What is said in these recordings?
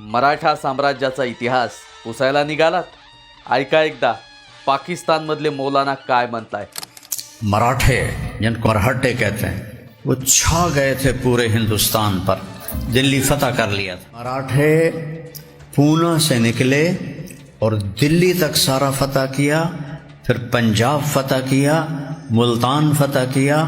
मराठा साम्राज्याचा इतिहास पुसायला निघालात? ऐका एकदा पाकिस्तानमधले मौलाना काय म्हणताय। मराठे, जिनको मरहट्टे कहते हैं, वो छा गए थे पूरे हिंदुस्तान पर, दिल्ली फतह कर लिया था। मराठे पूना से निकले और दिल्ली तक सारा फतह किया, फिर पंजाब फतह किया, मुल्तान फतह किया,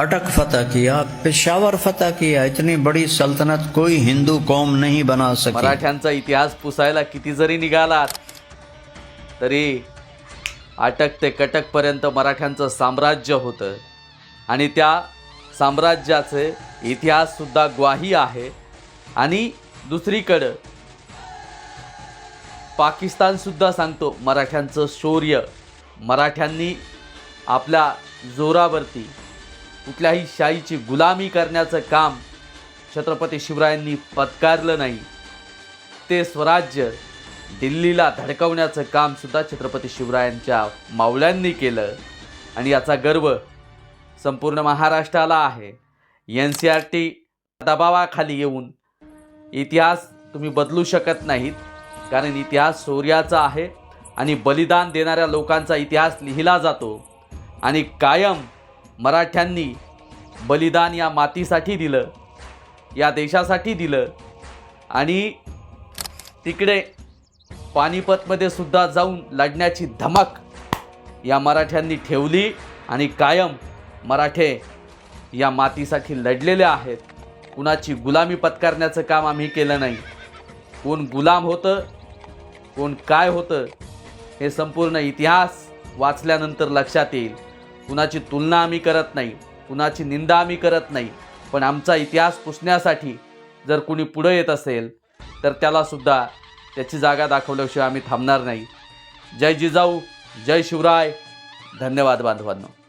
अटक फतह किया, पेशावर फतह किया। इतनी बड़ी सल्तनत कोई हिंदू कौम नहीं बना सकी। मराठ्यांचा इतिहास पुसायला किती जरी निघालात तरी अटक ते कटक पर्यंत मराठ्यांचं साम्राज्य होतं आणि त्या साम्राज्याचे इतिहास सुद्धा ग्वाही आहे। आणि दुसरीकडे पाकिस्तान सुद्धा सांगतो मराठ्यांचं शौर्य, मराठ्यांनी आपल्या जोरावरती कुठल्याही शाहीची गुलामी करण्याचं काम छत्रपती शिवरायांनी पत्कारलं नाही। ते स्वराज्य दिल्लीला धडकवण्याचं काम सुद्धा छत्रपती शिवरायांच्या मावळ्यांनी केलं आणि याचा गर्व संपूर्ण महाराष्ट्राला आहे। NCERT दबावाखाली येऊन इतिहास तुम्ही बदलू शकत नाहीत, कारण इतिहास शौर्याचा आहे आणि बलिदान देणाऱ्या लोकांचा इतिहास लिहिला जातो। आणि कायम मराठ्यांनी बलिदान या मातीसाठी दिलं, या देशासाठी दिलं आणि तिकडे पानिपतमध्ये सुद्धा जाऊन लढण्याची धमक या मराठ्यांनी ठेवली आणि कायम मराठे या मातीसाठी लढलेले आहेत। कुणाची गुलामी पत्करण्याचं काम आम्ही केलं नाही। कोण गुलाम होतं, कोण काय होतं हे संपूर्ण इतिहास वाचल्यानंतर लक्षात येईल। कुणाची तुलना आम्ही करत नाही, कुणाची निंदा आम्ही करत नाही, पण आमचा इतिहास पुसण्यासाठी जर कुणी पुढे येत असेल तर त्याला सुद्धा त्याची जागा दाखवल्याशिवाय आम्ही थांबणार नाही। जय जिजाऊ, जय शिवराय, धन्यवाद बांधवांनो।